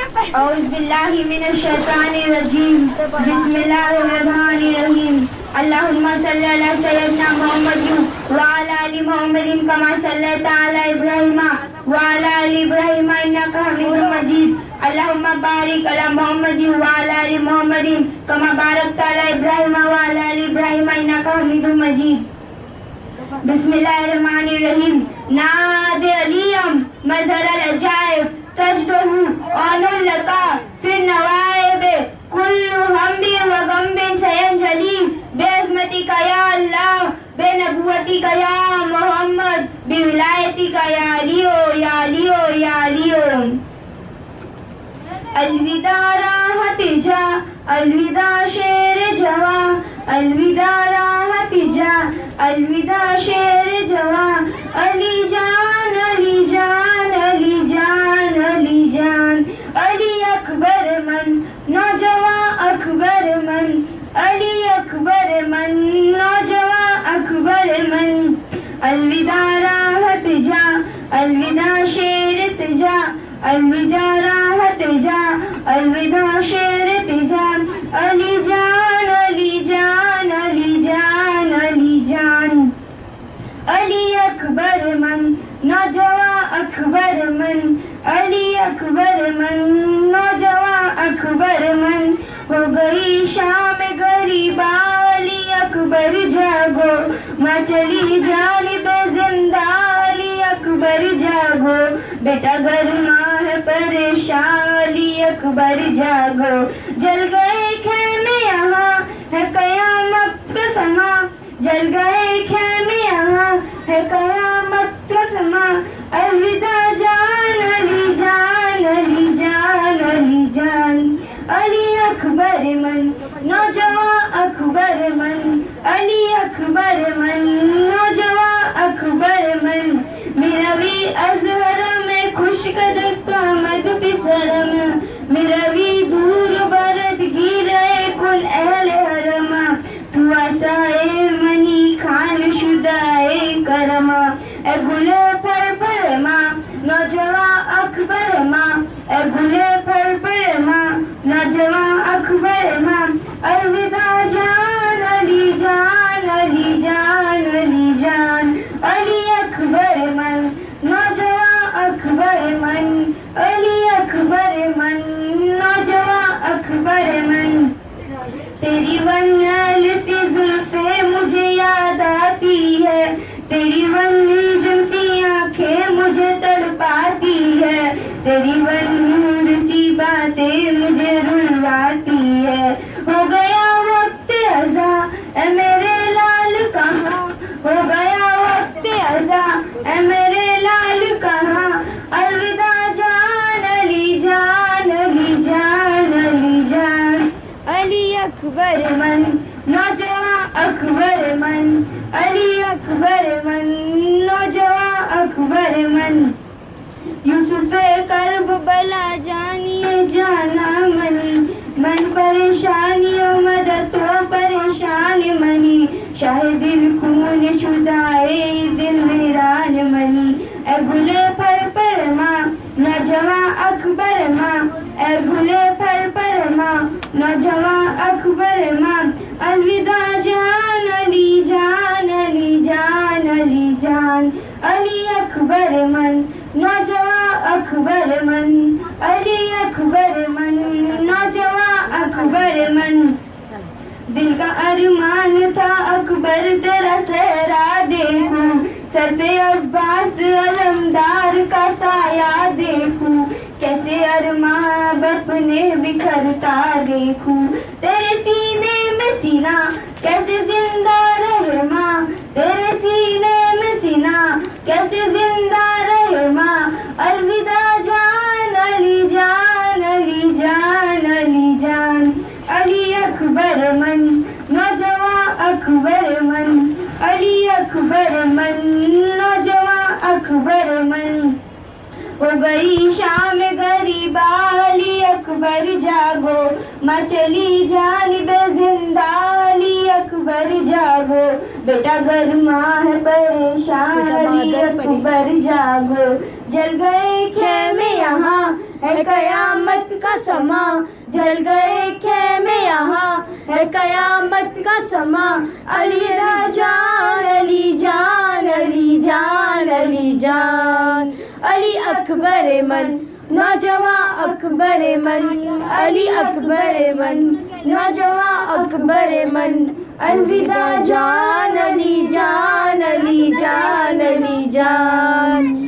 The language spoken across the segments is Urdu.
اعوذ باللہ من الشیطان الرجیم بسم اللہ الرحمن الرحیم اللہم صلی علی سیدنا محمد وعلی آل محمد کما صلیت علی ابراہیم وعلی آل ابراہیم انک حمید مجید اللہم بارک علی محمد وعلی آل محمد کما بارکت علی ابراہیم وعلی آل ابراہیم انک حمید مجید بسم اللہ الرحمن الرحیم ناد علیم مظہر العجائب تجدہ آن لکا فی النوائب کل ہم و غم سینجلی بے عظمتی کا یا اللہ بے نبوتی کا یا محمد بے ولایتی کا یا علیو یا علیو یا علیو الوداع راحت جا الوداع شیر جوا الوداع راحت جا الوداع شیر جوا علی جان علی جان علی جان علی جان علی اکبر من نوجوان اکبر من علی اکبر من نوجوان اکبر من الوداع راحت جا الوداع شیر تجا الوداع راحت جا الوداع شیر تجا علی جان علی جان علی جان علی جان علی اکبر من نوجوان اکبر من علی اکبر من نوجوان اکبر من ہو گئی شام غریبا علی اکبر جاگو ماں چلی جانب زندہ علی اکبر جاگو بیٹا گھر ماں ہے پریشان علی اکبر جاگو جل گئے خیمے یہاں ہے قیامت کا سما جل گئے خیمے یہاں ہے قیامت کا سما الوداع جان علی جان علی جان علی جان علی اکبر من نوجوان اکبر من علی اکبر من نوجوان اکبر من میروی ازہر میں خوش قدر قامت پسرم میروی دور برد گیرے کل اہل حرم تو آسائے منی خان شدائے کرم اے گلے پر ماں نوجوان اکبر ماں اے گلے پر ماں نوجوان اکبر ماں الوداع جان علی جان علی جان علی جان علی اکبر من نوجوان اکبر من علی اکبر من نوجوان اکبر من تیری ونل سی زلفیں مجھے یاد آتی ہے تیری ونل جمسی آنکھیں مجھے تڑپاتی ہے تیری ونل سی باتیں مجھے رلواتی ہے ہو گیا وقت ازاں اے میرے لال کہاں ہو گیا وقت ازاں اے میرے لال کہاں الوداع جان علی جان علی جان علی جان علی اکبر من نوجوان اکبر من علی اکبر من نوجوان اکبر من یوسف کرب بلا جانیے جانا منی من پریشانی و مدد تو پریشان منی شاہ دل خون شدائے دل ویران منی اے گلے پر ماں نوجوان اکبر ماں اے گلے پر ماں نوجوان اکبر ماں الوداع جان علی جان علی جان علی جان علی اکبر من نوجوان اکبر من علی اکبر من نوجوان اکبر من دل کا ارمان تھا اکبر تیرا سہرا دیکھوں سر پہ عباس علمدار کا سایہ دیکھوں کیسے ارمان اپنے بکھرتا دیکھوں تیرے سینے میں سینہ کیسے زندہ رہے ماں تیرے سینے میں سینہ کیسے زندہ رہے ماں الوداع جان علی جان علی جان علی جان علی اکبر من نوجوان اکبر من علی اکبر من نوجوان اکبر من ہو گئی شام غریبا علی اکبر جاگو ماں چلی جانب زندہ علی اکبر جاگو بیٹا گھر ماں ہے پریشان علی اکبر جاگو جل گئے خیمے یہاں ہے قیامت کا سما، جل گئے خیمے یہاں ہے قیامت کا سما، علی جان علی جان علی جان علی جان، علی اکبر من نوجوان اکبر من، علی اکبر من نوجوان اکبر من، الوداع جان علی جان علی جان علی جان۔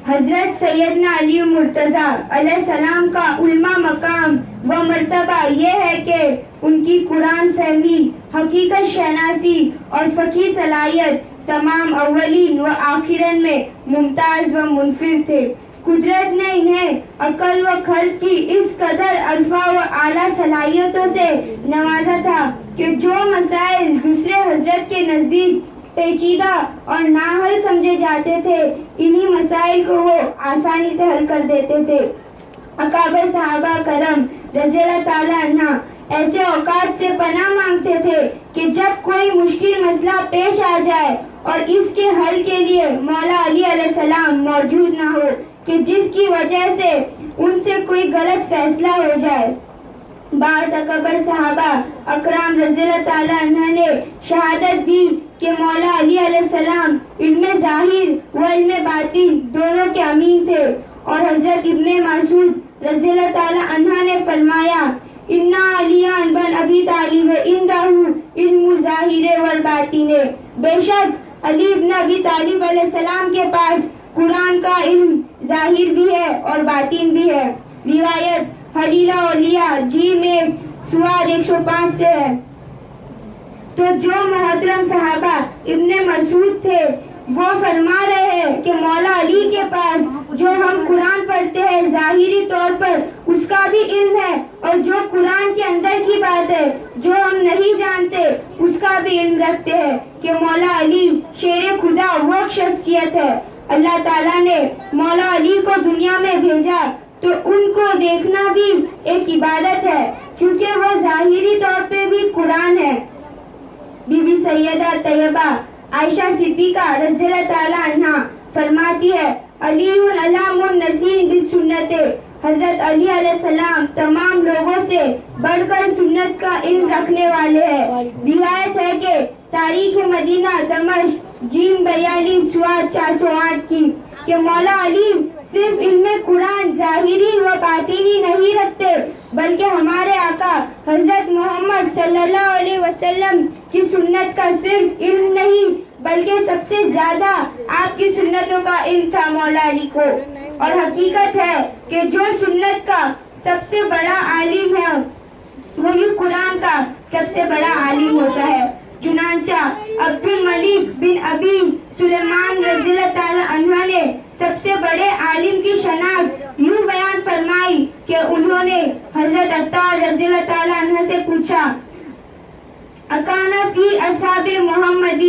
حضرت سیدنا علی مرتضیٰ علیہ السلام کا علما مقام و مرتبہ یہ ہے کہ ان کی قرآن فہمی، حقیقت شناسی اور فقہی صلاحیت تمام اولین و آخرین میں ممتاز و منفرد تھے۔ قدرت نے انہیں عقل و خلق کی اس قدر الفا و اعلیٰ صلاحیتوں سے نوازا تھا کہ جو مسائل دوسرے حضرت کے نزدیک پیچیدہ اور ناحل سمجھے جاتے تھے، انہی مسائل کو وہ آسانی سے حل کر دیتے تھے۔ اکابر صحابہ کرم رضی اللہ تعالیٰ عنہ ایسے اوقات سے پناہ مانگتے تھے کہ جب کوئی مشکل مسئلہ پیش آ جائے اور اس کے حل کے لیے مولا علی علیہ السلام موجود نہ ہو، کہ جس کی وجہ سے ان سے کوئی غلط فیصلہ ہو جائے۔ بعض اکبر صحابہ اکرام رضی اللہ تعالیٰ عنہ نے شہادت دی کہ مولا علی علیہ السلام علم ظاہر و علم باطن دونوں کے امین تھے، اور حضرت ابن مسعود رضی اللہ تعالیٰ عنہ نے فرمایا اِنَّ عَلِيًّا بن ابی طالب عِندَهُ علم ظاہر والباطن، بے شک علی ابن ابی طالب علیہ السلام کے پاس قرآن کا علم ظاہر بھی ہے اور باطن بھی ہے۔ روایت حلیلہ اولیاء جیم 105 سے ہے۔ تو جو محترم صحابہ ابن مسعود تھے وہ فرما رہے ہیں کہ مولا علی کے پاس جو ہم قرآن پڑھتے ہیں ظاہری طور پر اس کا بھی علم ہے، اور جو قرآن کے اندر کی بات ہے جو ہم نہیں جانتے اس کا بھی علم رکھتے ہیں، کہ مولا علی شیر خدا وہ شخصیت ہے۔ اللہ تعالیٰ نے مولا علی کو دنیا میں بھیجا تو ان کو دیکھنا بھی ایک عبادت ہے، کیونکہ وہ ظاہری طور پہ بھی قرآن ہے۔ بی بی سیدہ طیبہ عائشہ صدیقہ رضی اللہ تعالیٰ عنہ فرماتی ہے علی علام النسین بالسنت، حضرت علی علیہ السلام تمام لوگوں سے بڑھ کر سنت کا علم رکھنے والے ہیں۔ روایت ہے کہ تاریخ مدینہ دمشق جیم 42 سواد 408 کی کہ مولا علی صرف علم قرآن ظاہری و باطنی نہیں رکھتے، بلکہ ہمارے آقا حضرت محمد صلی اللہ علیہ وسلم کی سنت کا صرف علم نہیں بلکہ سب سے زیادہ آپ کی سنتوں کا علم تھا مولا علی کو۔ اور حقیقت ہے کہ جو سنت کا سب سے بڑا عالم ہے وہی قرآن کا سب سے بڑا عالم ہوتا ہے۔ چنانچہ عبد الملک بن ابی سلیمان رضی اللہ تعالی عنہ نے سب سے بڑے عالم کی شناخت یوں بیان فرمائی کہ انہوں نے حضرت عطار رضی اللہ تعالی عنہ سے پوچھا اکانا فی اصحاب محمد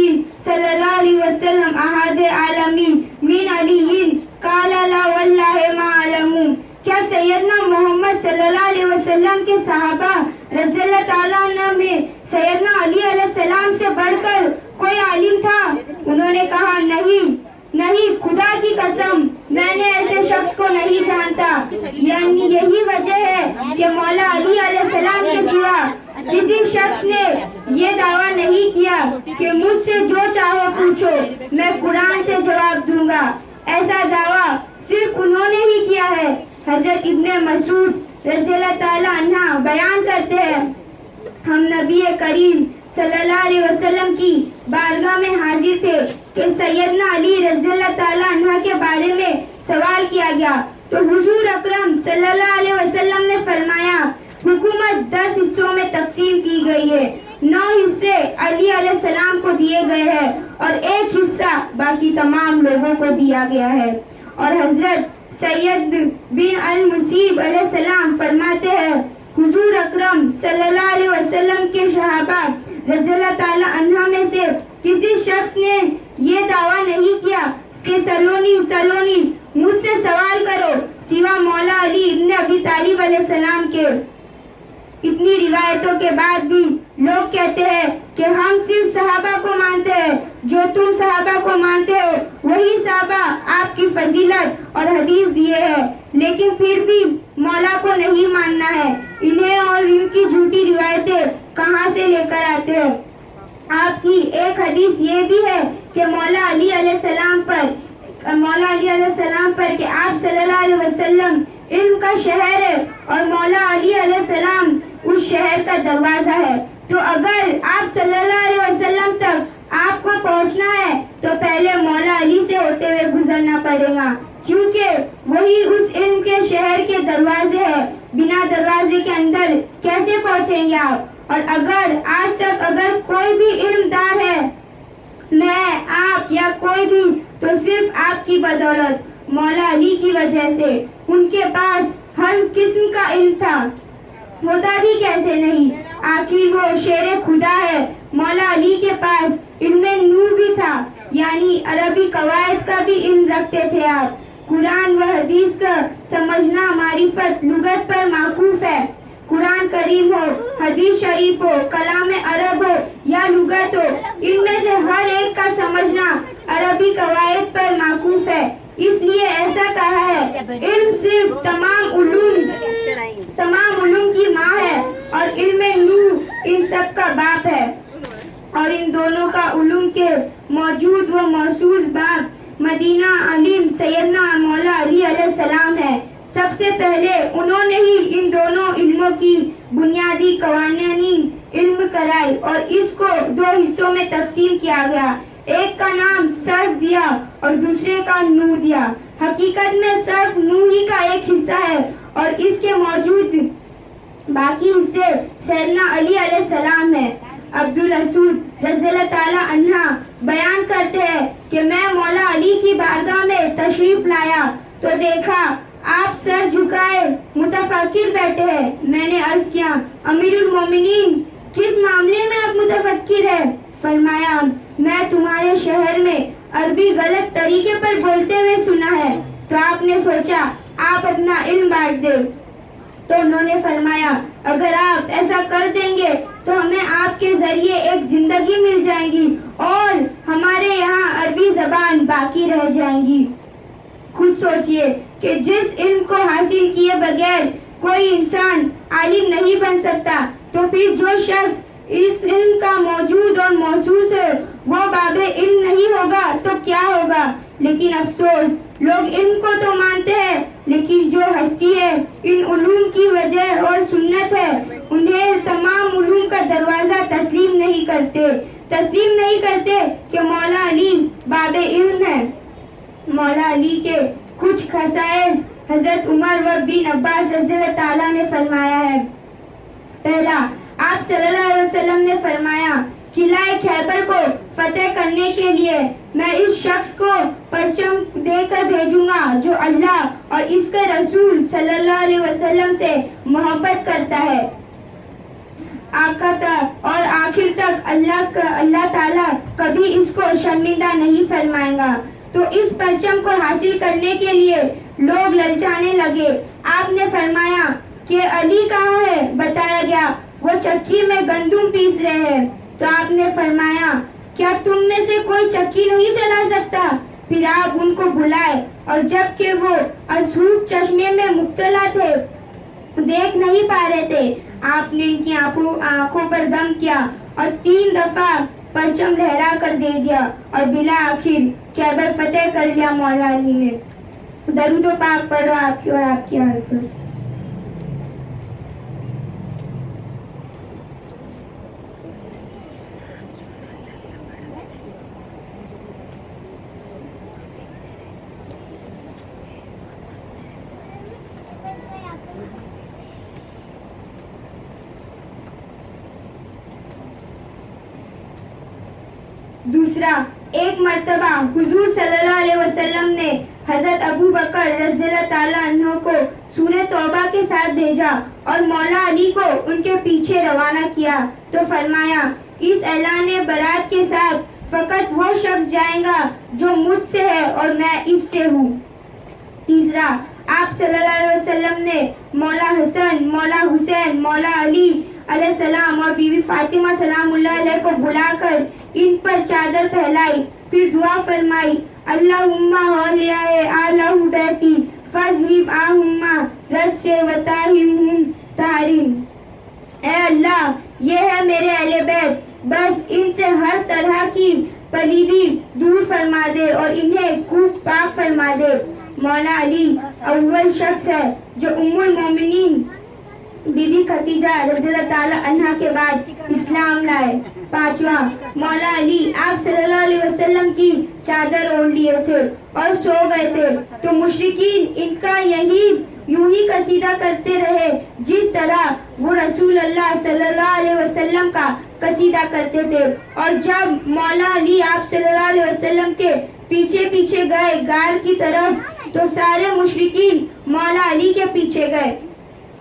صلی اللہ علیہ وسلم احد عالمی من علی قال لا واللہ ما علمون، کیا سیدنا محمد صلی اللہ علیہ وسلم کے صحابہ رضی اللہ تعالیٰ عنہ میں سیدنا علی علیہ السلام سے بڑھ کر کوئی عالم تھا؟ انہوں نے کہا نہیں نہیں، خدا کی قسم میں نے ایسے شخص کو نہیں جانتا۔ یعنی یہی وجہ ہے کہ مولا علی علیہ السلام کے سوا کسی شخص نے یہ دعویٰ نہیں کیا کہ مجھ سے جو چاہو پوچھو میں قرآن سے جواب دوں گا۔ ایسا دعویٰ صرف انہوں نے ہی کیا ہے۔ حضرت ابن مسعود رضی اللہ تعالیٰ عنہ بیان کرتے ہیں ہم نبی کریم صلی اللہ علیہ وسلم کی بارگاہ میں حاضر تھے کہ سیدنا علی رضی اللہ تعالیٰ عنہ کے بارے میں سوال کیا گیا تو حضور اکرم صلی اللہ علیہ وسلم نے فرمایا حکومت 10 حصوں میں تقسیم کی گئی ہے، 9 حصے علی علیہ السلام کو دیے گئے ہیں اور 1 حصہ باقی تمام لوگوں کو دیا گیا ہے۔ اور حضرت سید بن المسیب علیہ السلام فرماتے ہیں حضور اکرم صلی اللہ علیہ وسلم کے صحابہ رضی اللہ تعالی عنہ میں سے کسی شخص نے یہ دعویٰ نہیں کیا کہ سلونی مجھ سے سوال کرو سوا مولا علی ابن ابی طالب علیہ السلام کے۔ اتنی روایتوں کے بعد بھی لوگ کہتے ہیں کہ ہم صرف صحابہ کو مانتے ہیں، جو تم صحابہ کو مانتے ہو وہی صحابہ آپ کی فضیلت اور حدیث دیے ہیں، لیکن پھر بھی مولا کو نہیں ماننا ہے۔ انہیں اور ان کی جھوٹی روایتیں کہاں سے لے کر آتے ہیں؟ آپ کی ایک حدیث یہ بھی ہے کہ مولا علی علیہ السلام پر کہ آپ صلی اللہ علیہ وسلم علم کا شہر ہے اور مولا علی علیہ السلام اس شہر کا دروازہ ہے۔ تو اگر آپ صلی اللہ علیہ وسلم تک آپ کو پہنچنا ہے تو پہلے مولا علی سے ہوتے ہوئے گزرنا پڑے گا، کیونکہ وہی اس علم کے شہر کے دروازے ہے۔ بنا دروازے کے اندر کیسے پہنچیں گے آپ؟ اور اگر آج تک اگر کوئی بھی علم دار ہے، میں، آپ یا کوئی بھی، تو صرف آپ کی بدولت، مولا علی کی وجہ سے۔ ان کے پاس ہر قسم کا علم تھا، ہوتا بھی کیسے نہیں، آخر وہ شیر خدا ہے۔ مولا علی کے پاس علم نور بھی تھا، یعنی عربی قواعد کا بھی علم رکھتے تھے آپ۔ قرآن و حدیث کا سمجھنا معرفت لغت پر معکوف ہے۔ قرآن کریم ہو، حدیث شریف ہو، کلام عرب ہو یا لغت ہو، ان میں سے ہر ایک کا سمجھنا عربی قواعد پر معکوف ہے۔ اس لیے ایسا کہا ہے، علم صرف تمام علوم کی ماں ہے اور علم نور ان سب کا باپ ہے، اور ان دونوں کا علوم کے موجود و موصوف باپ مدینہ علیم سیدنا مولا علی علیہ السلام ہے۔ سب سے پہلے انہوں نے ہی ان دونوں علموں کی بنیادی قوانین علم کرائی اور اس کو دو حصوں میں تقسیم کیا گیا۔ ایک کا نام صرف دیا اور دوسرے کا نور دیا۔ حقیقت میں صرف نور ہی کا ایک حصہ ہے اور اس کے موجود باقی حصے سیدنا علی علیہ السلام ہے۔ عبدالاسود رضی اللہ تعالی عنہ بیان کرتے ہیں کہ میں مولا علی کی بارگاہ میں تشریف لایا تو دیکھا آپ سر جھکائے متفکر بیٹھے ہیں۔ میں نے عرض کیا، امیر المومنین، کس معاملے میں آپ متفکر ہیں؟ فرمایا، میں تمہارے شہر میں عربی غلط طریقے پر بولتے ہوئے سنا ہے، تو آپ نے سوچا آپ اپنا علم بانٹ دیں۔ تو انہوں نے فرمایا، اگر آپ ایسا کر دیں گے تو ہمیں آپ کے ذریعے ایک زندگی مل جائے گی اور ہمارے یہاں عربی زبان باقی رہ جائیں گی۔ خود سوچئے کہ جس علم کو حاصل کیے بغیر کوئی انسان عالم نہیں بن سکتا، تو پھر جو شخص اس علم کا موجود اور موصوف ہے وہ باب علم نہیں ہوگا تو کیا ہوگا؟ لیکن افسوس، لوگ علم کو تو مانتے ہیں لیکن جو ہستی ہے ان علوم کی وجہ اور سنت ہے، انہیں تمام علوم کا دروازہ تسلیم نہیں کرتے کہ مولا علی باب علم ہے۔ مولا علی کے کچھ خصائص حضرت عمر و بن عباس رضی اللہ تعالیٰ نے فرمایا ہے۔ پہلا، آپ صلی اللہ علیہ وسلم نے فرمایا، قلعہ خیبر کو فتح کرنے کے لیے میں اس شخص کو پرچم دے کر بھیجوں گا جو اللہ اور اس کے رسول صلی اللہ علیہ وسلم سے محبت کرتا ہے۔ اور آخر تک اللہ تعالیٰ کبھی اس کو شرمندہ نہیں فرمائے گا۔ تو اس پرچم کو حاصل کرنے کے لیے لوگ للچانے لگے۔ آپ نے فرمایا کہ علی کہاں ہے؟ بتایا گیا وہ چکی میں گندم پیس رہے ہیں۔ تو آپ نے فرمایا، کیا تم میں سے کوئی چکی نہیں چلا سکتا؟ پھر آپ ان کو بلائے اور جب کہ وہ اسود چشمے میں مبتلا تھے، دیکھ نہیں پا رہے تھے، آپ نے ان کی آنکھوں پر دم کیا اور 3 دفعہ پرچم لہرا کر دے دیا اور بالآخر خیبر فتح کر لیا مولا علی نے۔ درود و پاک پڑھو آپ کی اور آپ کی آل پر۔ دوسرا، ایک مرتبہ حضور صلی اللہ علیہ وسلم نے حضرت ابو بکر رضی اللہ تعالیٰ عنہ کو سورہ توبہ کے ساتھ بھیجا اور مولا علی کو ان کے پیچھے روانہ کیا تو فرمایا، اس اعلان برات کے ساتھ فقط وہ شخص جائے گا جو مجھ سے ہے اور میں اس سے ہوں۔ تیسرا، آپ صلی اللہ علیہ وسلم نے مولا حسن، مولا حسین، مولا علی علیہ السلام اور بیوی فاطمہ سلام اللہ علیہ کو بلا کر ان پر چادر پھیلائی، پھر دعا فرمائی، اللہم اولیاء آلہ بیتی فاذہب آہما رد سے وطاہم تارین۔ اے اللہ، یہ ہے میرے اہل بیت، بس ان سے ہر طرح کی پلیدی دور فرما دے اور انہیں خوب پاک فرما دے۔ مولا علی اول شخص ہے جو ام المومنین بی بی خدیجہ رضی اللہ تعالی عنہا کے بعد اسلام لائے۔ پانچواں، مولا علی آپ صلی اللہ علیہ وسلم کی چادر اوڑھ لیے تھے اور سو گئے تھے تو مشرکین ان کا یوں ہی قصیدہ کرتے رہے جس طرح وہ رسول اللہ صلی اللہ علیہ وسلم کا قصیدہ کرتے تھے، اور جب مولا علی آپ صلی اللہ علیہ وسلم کے پیچھے پیچھے گئے غار کی طرف تو سارے مشرکین مولا علی کے پیچھے گئے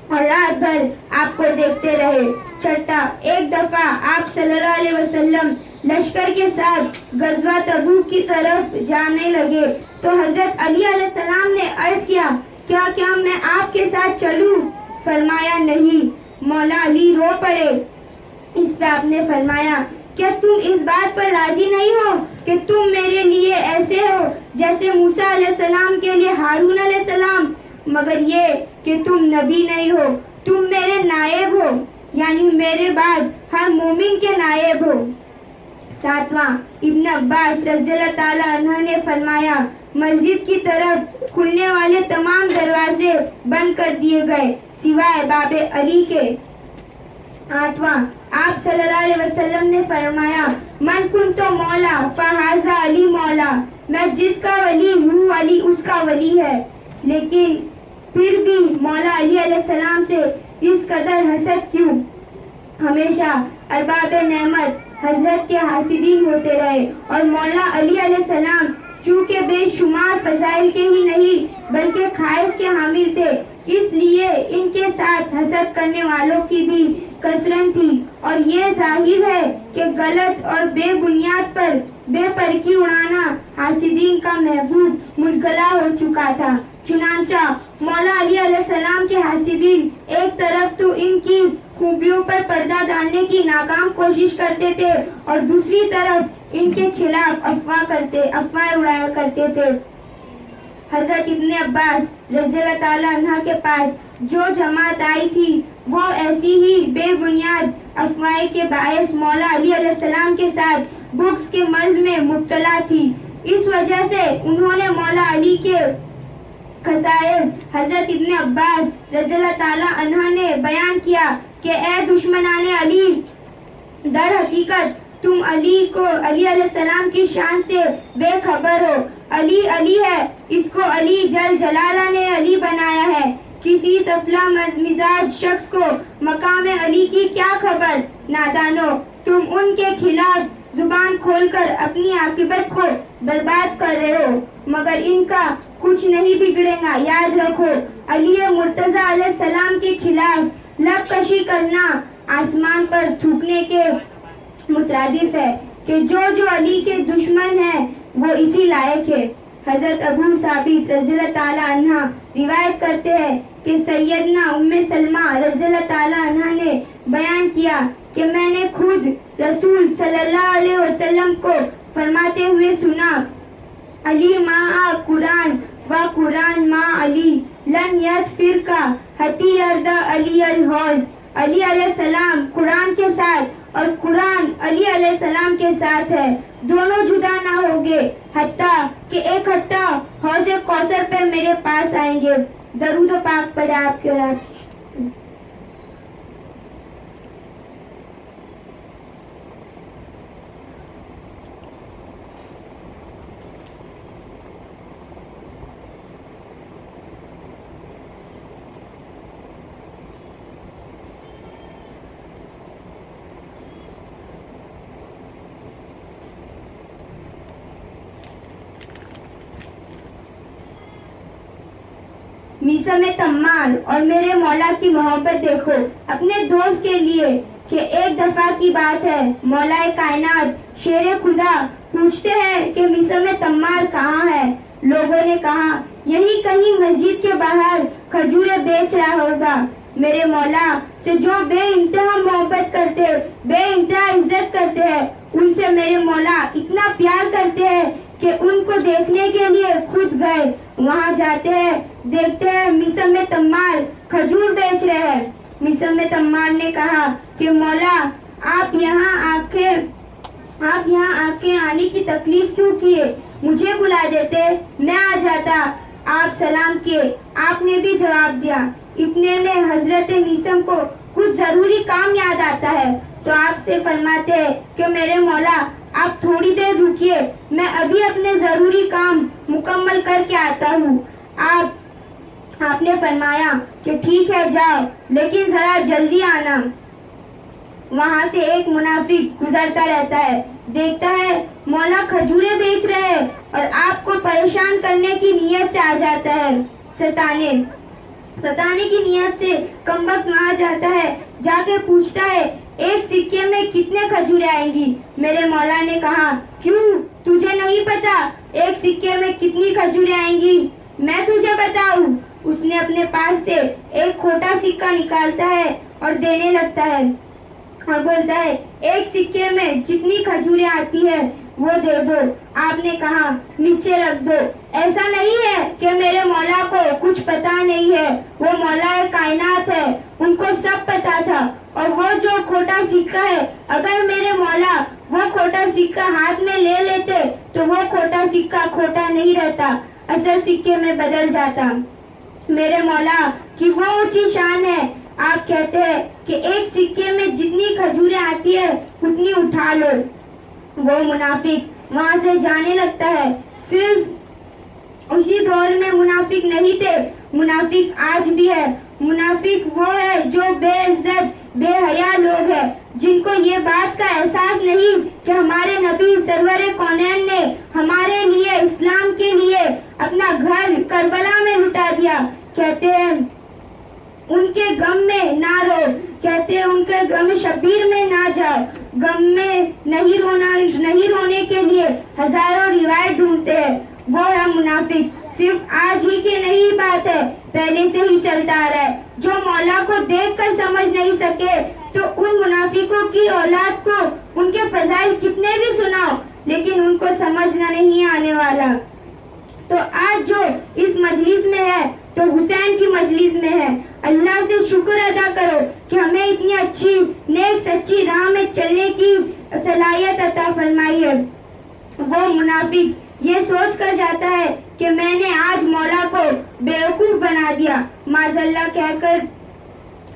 اور رات بھر آپ کو دیکھتے رہے۔ چھٹا، ایک دفعہ آپ صلی اللہ علیہ وسلم لشکر کے ساتھ غزوہ تبوک کی طرف جانے لگے تو حضرت علی علیہ السلام نے عرض کیا، کیا میں آپ کے ساتھ چلوں؟ فرمایا نہیں۔ مولا علی رو پڑے۔ اس پہ آپ نے فرمایا، کیا تم اس بات پر راضی نہیں ہو کہ تم میرے لیے ایسے ہو جیسے موسیٰ علیہ السلام کے لیے ہارون علیہ السلام، مگر یہ کہ تم نبی نہیں ہو، تم میرے نائب ہو، یعنی میرے بعد ہر مومن کے نائب ہو۔ ساتواں، ابن عباس رضی اللہ تعالی عنہ نے فرمایا، مسجد کی طرف کھلنے والے تمام دروازے بند کر دیے گئے سوائے باب علی کے۔ آٹھواں، آپ صلی اللہ علیہ وسلم نے فرمایا، من کنت مولا فہذا علی مولا، میں جس کا ولی ہوں علی اس کا ولی ہے۔ لیکن پھر بھی مولا علی علیہ السلام سے اس قدر حسد کیوں؟ ہمیشہ ارباب نعمت حضرت کے حاسدین ہوتے رہے اور مولا علی علیہ السلام چونکہ بے شمار فضائل کے ہی نہیں بلکہ خواہش کے حامل تھے، اس لیے ان کے ساتھ حسد کرنے والوں کی بھی کثرت تھی، اور یہ ظاہر ہے کہ غلط اور بے بنیاد پر بے پرکی اڑانا حاسدین کا محبوب مشغلہ ہو چکا تھا۔ چنانچہ مولا علی علیہ السلام کے حاسدین ایک طرف تو ان کی خوبیوں پر پردہ ڈالنے کی ناکام کوشش کرتے تھے اور دوسری طرف ان کے خلاف افواہ اڑایا کرتے تھے۔ حضرت ابن عباس رضی اللہ تعالیٰ عنہ کے پاس جو جماعت آئی تھی وہ ایسی ہی بے بنیاد افواہ کے باعث مولا علی علیہ السلام کے ساتھ بغض کے مرض میں مبتلا تھی۔ اس وجہ سے انہوں نے مولا علی کے خصائص حضرت ابن عباس رضی اللہ تعالیٰ عنہ نے بیان کیا کہ اے دشمنان علی، در حقیقت تم علی علیہ السلام کی شان سے بے خبر ہو۔ علی علی ہے، اس کو علی جل جلالہ نے علی بنایا ہے۔ کسی سفلہ مزاج شخص کو مقام علی کی کیا خبر؟ نادانو، تم ان کے خلاف زبان کھول کر اپنی عاقبت کو برباد کر رہے ہو، مگر ان کا کچھ نہیں بگڑے گا۔ یاد رکھو، علی مرتضیٰ علیہ السلام کے خلاف لب کشی کرنا آسمان پر تھوکنے کے مترادف ہے کہ جو علی کے دشمن ہیں وہ اسی لائق ہے۔ حضرت ابو ثابت رضی اللہ تعالیٰ عنہ روایت کرتے ہیں کہ سیدنا ام سلمہ رضی اللہ تعالیٰ عنہ نے بیان کیا کہ میں نے خود رسول صلی اللہ علیہ وسلم کو فرماتے ہوئے سنا، علی ما قرآن و قرآن ما علی لن یدفرکا حتی یردا علی الحوض۔ علی علیہ السلام قرآن کے ساتھ اور قرآن علی علیہ السلام کے ساتھ ہے، دونوں جدا نہ ہوگے حتیٰ کہ ایک اکٹھا حوض کوثر پر میرے پاس آئیں گے۔ درود و پاک پڑھے آپ کے رات۔ میسم تمار اور میرے مولا کی محبت دیکھو اپنے دوست کے لیے کہ ایک دفعہ کی بات ہے، مولا کائنات شیر خدا پوچھتے ہیں کہ میسم تمار کہاں ہے؟ لوگوں نے کہا یہی کہیں مسجد کے باہر کھجوریں بیچ رہا ہوگا. میرے مولا سے جو بے انتہا محبت کرتے, بے انتہا عزت کرتے ہیں, ان سے میرے مولا اتنا پیار کرتے ہیں کہ ان کو دیکھنے کے لیے خود گئے. وہاں جاتے ہیں, دیکھتے ہیں مسم تمار کھجور بیچ رہے ہیں. مسم تمار نے کہا کہ مولا آپ یہاں آ کے آنے کی تکلیف کیوں کیے؟ مجھے بلا دیتے, میں آ جاتا. آپ سلام کیے, آپ نے بھی جواب دیا. اتنے میں حضرت مسم کو کچھ ضروری کام یاد آتا ہے تو آپ سے فرماتے ہیں کہ میرے مولا آپ تھوڑی دیر رکیے, میں ابھی اپنے ضروری کام مکمل کر کے آتا ہوں. آپ نے فرمایا کہ ٹھیک ہے جاؤ, لیکن ذرا جلدی آنا. وہاں سے ایک منافق گزرتا رہتا ہے, دیکھتا ہے مولا کھجوریں بیچ رہے ہیں اور آپ کو پریشان کرنے کی نیت سے آ جاتا ہے. ستانے کی نیت سے کمبخت وہاں جاتا ہے, جا کے پوچھتا ہے ایک سکے میں کتنے کھجوریں آئیں گی؟ میرے مولا نے کہا کیوں تجھے نہیں پتا ایک سکے میں کتنی کھجوریں آئیں گی؟ میں تجھے بتاؤں. اس نے اپنے پاس سے ایک کھوٹا سکہ نکالتا ہے اور دینے لگتا ہے اور بولتا ہے ایک سکے میں جتنی کھجوریں آتی ہے وہ دے دو. آپ نے کہا نیچے رکھ دو. ایسا نہیں ہے کہ میرے مولا کو کچھ پتا نہیں ہے, وہ مولا کائنات ہے, ان کو سب پتا تھا. اور وہ جو کھوٹا سکہ ہے, اگر میرے مولا وہ کھوٹا سکہ ہاتھ میں لے لیتے تو وہ کھوٹا سکہ کھوٹا نہیں رہتا, اصل سکے میں بدل جاتا. میرے مولا کی وہ اونچی شان ہے. آپ کہتے ہیں کہ ایک سکے میں جتنی کھجوریں آتی ہے اتنی اٹھا لو. وہ منافق وہاں سے جانے لگتا ہے. صرف اسی دور میں منافق نہیں تھے, منافق آج بھی ہے. منافق وہ ہے جو بے عزت بے حیا لوگ ہیں, جن کو یہ بات کا احساس نہیں کہ ہمارے نبی سرور کونین نے ہمارے لیے اسلام کے لیے اپنا گھر کربلا میں لٹا دیا. کہتے ہیں ان کے غم میں نہ رو, کہتے ہیں ان کے غم شبیر میں نہ جاؤ. غم میں نہیں رونے کے لیے ہزاروں روایت ڈھونڈتے ہیں. وہ ہے منافق. صرف آج ہی کی نہیں بات ہے, پہلے سے ہی چلتا آ رہا ہے. جو مولا کو دیکھ کر سمجھ نہیں سکے تو ان منافقوں کی اولاد کو ان کے فضائل کتنے بھی سناؤ, لیکن ان کو سمجھنا نہیں آنے والا. تو آج جو اس مجلس میں ہے تو حسین کی مجلس میں ہے. اللہ سے شکر ادا کرو کہ ہمیں اتنی اچھی نیک سچی راہ میں چلنے کی صلاحیت عطا فرمائی ہے. وہ منافق یہ سوچ کر جاتا ہے کہ میں نے آج مولا کو بیوقوف بنا دیا معاذ اللہ کہہ کر,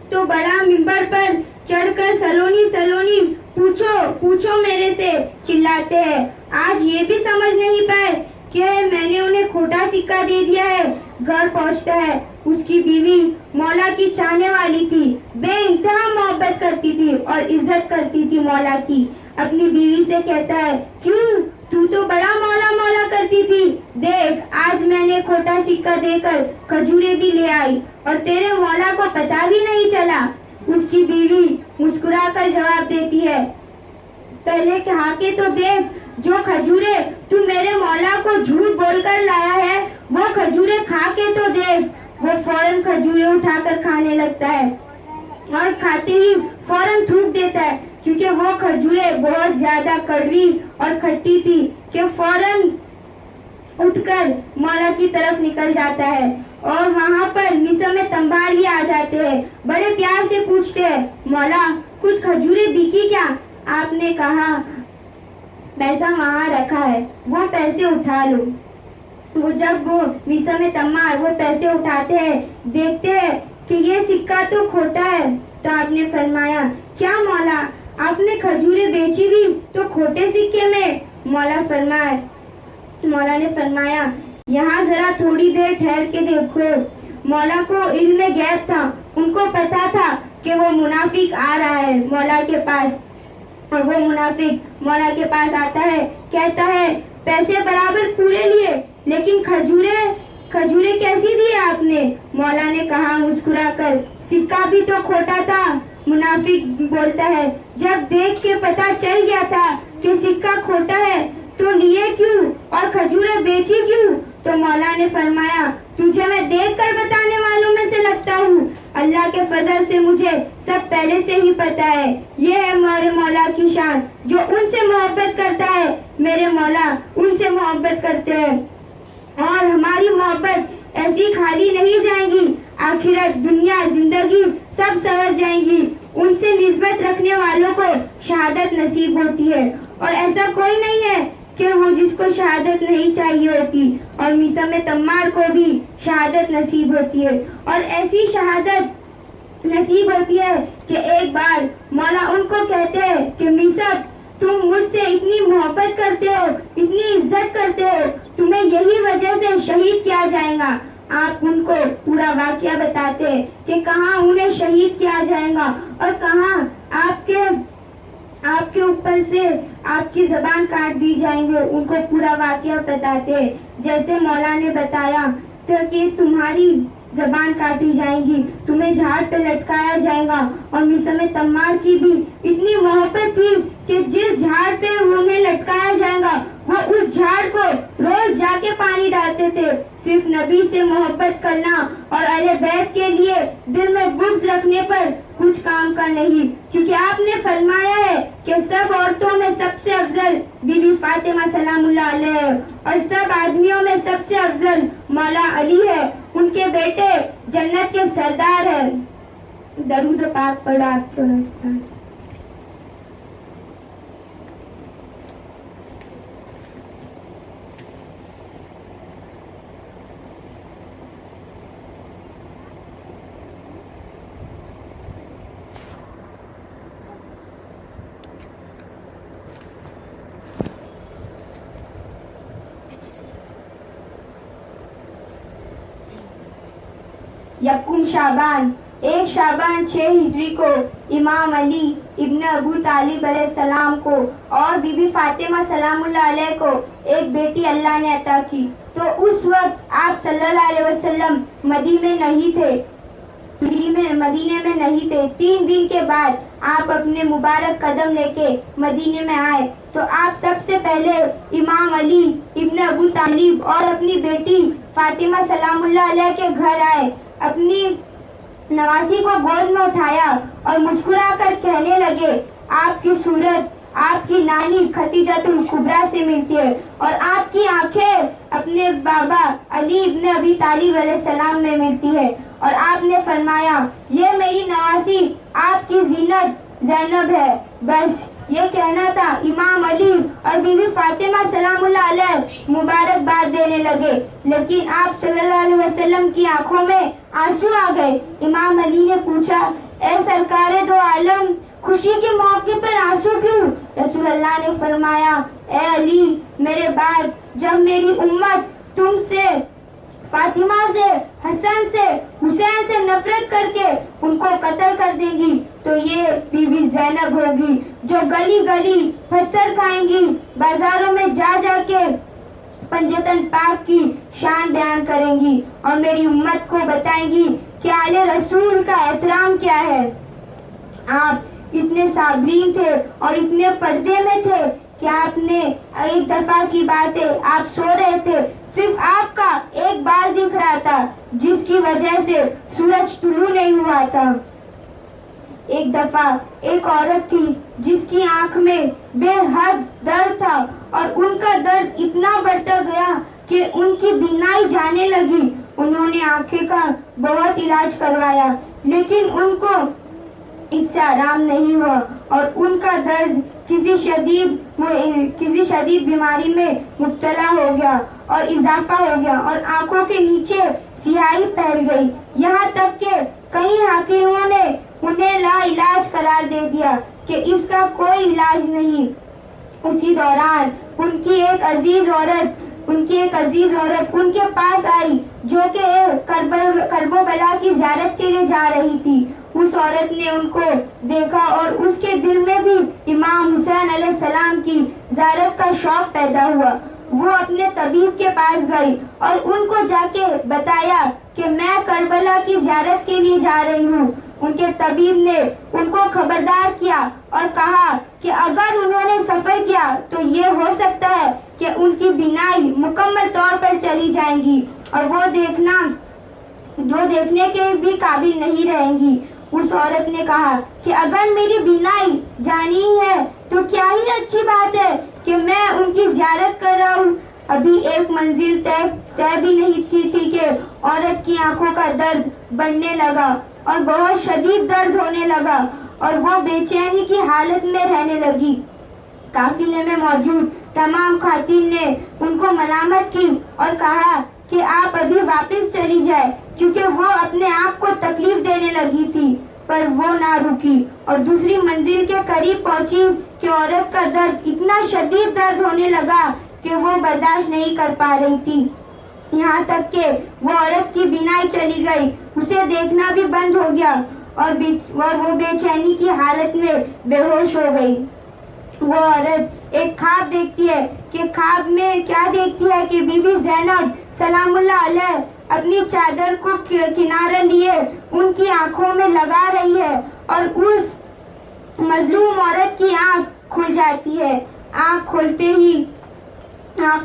تو بڑا منبر پر چڑھ کر سلونی پوچھو میرے سے چلاتے ہیں. آج یہ بھی سمجھ نہیں پائے کہ میں نے انہیں کھوٹا سکہ دے دیا ہے. گھر پہنچتا ہے, اس کی بیوی مولا کی چاہنے والی تھی, بے انتہا محبت کرتی تھی اور عزت کرتی تھی مولا کی. اپنی بیوی سے کہتا ہے کیوں تو بڑا مولا کرتی تھی, دیکھ آج میں نے کھوٹا سکہ دے کر کھجوریں بھی لے آئی اور تیرے مولا کو پتا بھی نہیں چلا. اس کی بیوی مسکرا کر جواب دیتی ہے پہلے کہا کہ تو دیکھ جو کھجوریں تو میرے مولا کو جھوٹ بول کر لایا ہے وہ کھجوریں کھا کے تو دیکھ. وہ فوراً کھجوریں اٹھا کر کھانے لگتا ہے اور کھاتے ہی فوراً تھوک دیتا ہے, کیونکہ وہ کھجوریں بہت زیادہ کڑوی اور کھٹی تھی کہ فوراً اٹھ کر مولا کی طرف نکل جاتا ہے. اور وہاں پر مسم تمبار بھی آ جاتے ہیں. بڑے پیار سے پوچھتے ہیں مولا کچھ کھجوریں بکی کیا؟ آپ نے کہا پیسہ وہاں رکھا ہے, وہ پیسے اٹھا لو. جب وہ مسم تمار وہ پیسے اٹھاتے ہیں, دیکھتے ہیں کہ یہ سکہ تو کھوٹا ہے. تو آپ نے فرمایا کیا مولا آپ نے کھجوریں بیچی بھی تو کھوٹے سکے میں؟ مولا نے فرمایا یہاں ذرا تھوڑی دیر ٹھہر کے دیکھو. مولا کو علم غیب تھا, ان کو پتا تھا کہ وہ منافق آ رہا ہے مولا کے پاس. اور وہ منافق مولا کے پاس آتا ہے, کہتا ہے پیسے برابر پورے لیے, لیکن کھجوریں کیسی دی آپ نے؟ مولا نے کہا مسکرا کر سکہ بھی تو کھوٹا تھا. منافق بولتا ہے جب دیکھ کے پتا چل گیا تھا کہ سکہ کھوٹا ہے تو لیے کیوں اور کھجوریں بیچی کیوں؟ تو مولا نے فرمایا تجھے میں دیکھ کر بتانے والوں میں سے لگتا ہوں؟ اللہ کے فضل سے مجھے سب پہلے سے ہی پتا ہے. یہ ہے میرے مولا کی شان. جو ان سے محبت کرتا ہے میرے مولا ان سے محبت کرتے ہیں. اور ہماری محبت ایسی خالی نہیں جائیں گی. آخرت دنیا زندگی سب سنور جائیں گی. ان سے نسبت رکھنے والوں کو شہادت نصیب ہوتی ہے. اور ایسا کوئی نہیں ہے کہ وہ جس کو شہادت نہیں چاہیے ہوتی. اور میثم تمار کو بھی شہادت نصیب ہوتی ہے. اور ایسی شہادت نصیب ہوتی ہے کہ ایک بار مولا ان کو کہتے ہیں کہ میثم تم مجھ سے اتنی محبت کرتے ہو, اتنی عزت کرتے ہو, تمہیں یہی وجہ سے شہید کیا جائے گا. آپ ان کو پورا واقعہ بتاتے ہیں کہ کہاں انہیں شہید کیا جائے گا اور کہاں آپ کے اوپر سے آپ کی زبان کاٹ دی جائیں گے. ان کو پورا واقعہ بتاتے ہیں. جیسے مولا نے بتایا تو کہ تمہاری زبان کاٹی جائیں گی, تمہیں جھاڑ پہ لٹکایا جائے گا. اور میثم تمار کی بھی اتنی محبت تھی کہ جس جھاڑ پہ انہیں لٹکایا جائے گا وہ اس جھاڑ کو روز جا کے پانی ڈالتے تھے. صرف نبی سے محبت کرنا اور اہل بیت کے لیے دل میں بغض رکھنے پر کچھ کام کا نہیں, کیونکہ آپ نے فرمایا ہے کہ سب عورتوں میں سب سے افضل بی بی فاطمہ سلام اللہ علیہ ہے اور سب آدمیوں میں سب سے افضل مولا علی ہے. ان کے بیٹے جنت کے سردار ہیں. درود پاک پڑھا آپ کے واسطے. یکم شعبان, 1 شعبان 6 ہجری کو امام علی ابن ابو طالب علیہ السلام کو اور بی بی فاطمہ سلام اللہ علیہ کو ایک بیٹی اللہ نے عطا کی. تو اس وقت آپ صلی اللہ علیہ وسلم مدینے میں نہیں تھے. 3 دن کے بعد آپ اپنے مبارک قدم لے کے مدینے میں آئے تو آپ سب سے پہلے امام علی ابن ابو طالب اور اپنی بیٹی فاطمہ سلام اللہ علیہ کے گھر آئے. اپنی نواسی کو گود میں اٹھایا اور مسکرا کر کہنے لگے آپ کی صورت آپ کی نانی خدیجۃ الکبریٰ سے ملتی ہے اور آپ کی آنکھیں اپنے بابا علی ابن ابی طالب علیہ السلام میں ملتی ہے. اور آپ نے فرمایا یہ میری نواسی آپ کی زینت زینب ہے. بس یہ کہنا تھا. امام علی اور بی بی فاطمہ سلام اللہ علیہ مبارکباد دینے لگے, لیکن آپ صلی اللہ علیہ وسلم کی آنکھوں میں آنسو آ گئے. امام علی نے پوچھا اے سرکار دو عالم خوشی کے موقع پر آنسو کیوں؟ رسول اللہ نے فرمایا اے علی میرے بعد جب میری امت تم سے فاطمہ سے حسن سے حسین سے نفرت کر کے ان کو قتل کر دے گی تو یہ بی بی زینب ہوگی جو گلی گلی پتھر کھائیں گی, بازاروں میں جا جا کے پنجتن پاک کی شان بیان کریں گی اور میری امت کو بتائیں گی کہ آل رسول کا احترام کیا ہے. آپ اتنے صابرین تھے اور اتنے پردے میں تھے کہ آپ نے ایک دفعہ کی بات ہے آپ سو رہے تھے, صرف آپ کا ایک بال دکھ رہا تھا جس کی وجہ سے سورج طلوع نہیں ہوا تھا. ایک دفعہ ایک عورت تھی جس کی آنکھ میں بے حد درد تھا اور ان کا درد اتنا بڑھتا گیا کہ ان کی بینائی جانے لگی. انہوں نے آنکھیں کا بہت علاج کروایا لیکن ان کو اس سے آرام نہیں ہوا اور ان کا درد کسی شدید بیماری میں مبتلا ہو گیا اور اضافہ ہو گیا اور آنکھوں کے نیچے سیاہی پھیل گئی, یہاں تک کہ کئی حکیموں نے انہیں لا علاج قرار دے دیا کہ اس کا کوئی علاج نہیں. اسی دوران ان کی ایک عزیز عورت ان کے پاس آئی جو کہ کرب و بلا کی زیارت کے لیے جا رہی تھی. اس عورت نے ان کو دیکھا اور اس کے دل میں بھی امام حسین علیہ السلام کی زیارت کا شوق پیدا ہوا. وہ اپنے طبیب کے پاس گئی اور ان کو جا کے بتایا کہ میں کربلا کی زیارت کے لیے جا رہی ہوں. ان کے طبیب نے ان کو خبردار کیا اور کہا کہ اگر انہوں نے سفر کیا تو یہ ہو سکتا ہے کہ ان کی بینائی مکمل طور پر چلی جائیں گی اور وہ دیکھنے کے بھی قابل نہیں رہیں گی۔ اس عورت نے کہا کہ اگر میری بینائی جانی ہی ہے تو کیا ہی اچھی بات ہے کہ میں ان کی زیارت کر رہا ہوں۔ ابھی ایک منزل طے بھی نہیں کی تھی کہ عورت کی آنکھوں کا درد بڑھنے لگا اور بہت شدید درد ہونے لگا اور وہ بے چینی کی حالت میں رہنے لگی۔ قافلے میں موجود تمام خواتین نے ان کو ملامت کی اور کہا کہ آپ ابھی واپس چلی جائے، کیونکہ وہ اپنے آپ کو تکلیف دینے لگی تھی، پر وہ نہ رکی اور دوسری منزل کے قریب پہنچی کہ عورت کا درد اتنا شدید درد ہونے لگا کہ وہ برداشت نہیں کر پا رہی تھی، یہاں تک کہ وہ عورت کی بینائی چلی گئی، اسے دیکھنا بھی بند ہو گیا اور وہ بے چینی کی حالت میں بے ہوش ہو گئی۔ وہ عورت ایک خواب دیکھتی ہے کہ خواب میں کیا دیکھتی ہے کہ بی بی زینب سلام اللہ علیہ اپنی چادر کو کنارے لیے ان کی آنکھوں میں لگا رہی ہے اور اس مظلوم عورت کی آنکھ کھل جاتی ہے۔ آنکھ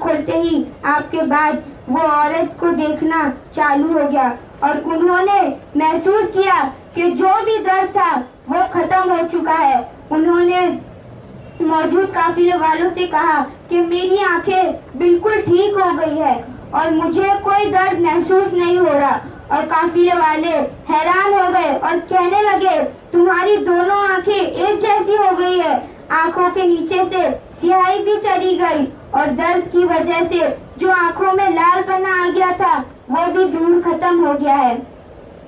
کھولتے ہی آپ کے بعد وہ عورت کو دیکھنا چالو ہو گیا اور انہوں نے محسوس کیا کہ جو بھی درد تھا وہ ختم ہو چکا ہے۔ انہوں نے موجود قافلے والوں سے کہا کہ میری آنکھیں بالکل ٹھیک ہو گئی ہے اور مجھے کوئی درد محسوس نہیں ہو رہا، اور قافلے والے حیران ہو گئے اور کہنے لگے تمہاری دونوں آنکھیں ایک جیسی ہو گئی ہے، آنکھوں کے نیچے سے سیاہی بھی چلی گئی اور درد کی وجہ سے جو آنکھوں میں لال پنا آ گیا تھا وہ بھی دور ختم ہو گیا ہے،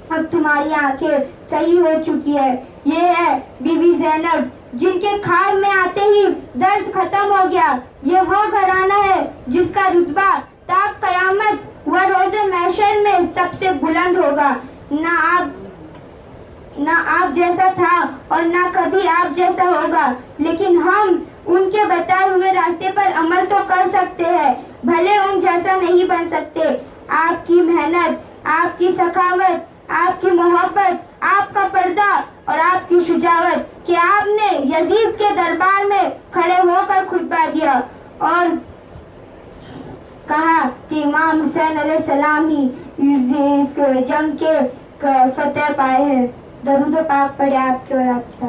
اب تمہاری آنکھیں صحیح ہو چکی ہے۔ یہ ہے بی بی زینب جن کے خواب میں آتے ہی درد ختم ہو گیا۔ یہ وہ گھرانہ ہے جس کا رتبہ تا قیامت و روز محشر میں سب سے بلند ہوگا۔ نہ آپ جیسا تھا اور نہ کبھی آپ جیسا ہوگا، لیکن ہم ان کے بتائے ہوئے راستے پر عمل تو کر سکتے ہیں، بھلے ان جیسا نہیں بن سکتے۔ آپ کی محنت، آپ کی سخاوت، آپ کی محبت، آپ کا پردہ اور آپ کی شجاعت کہ آپ نے یزید کے دربار میں کھڑے ہو کر خطبہ دیا اور کہا کہ امام حسین علیہ السلام ہی اس جنگ کے فتح پائے ہیں۔ درود و پاک پڑھے آپ کے اور آپ کے۔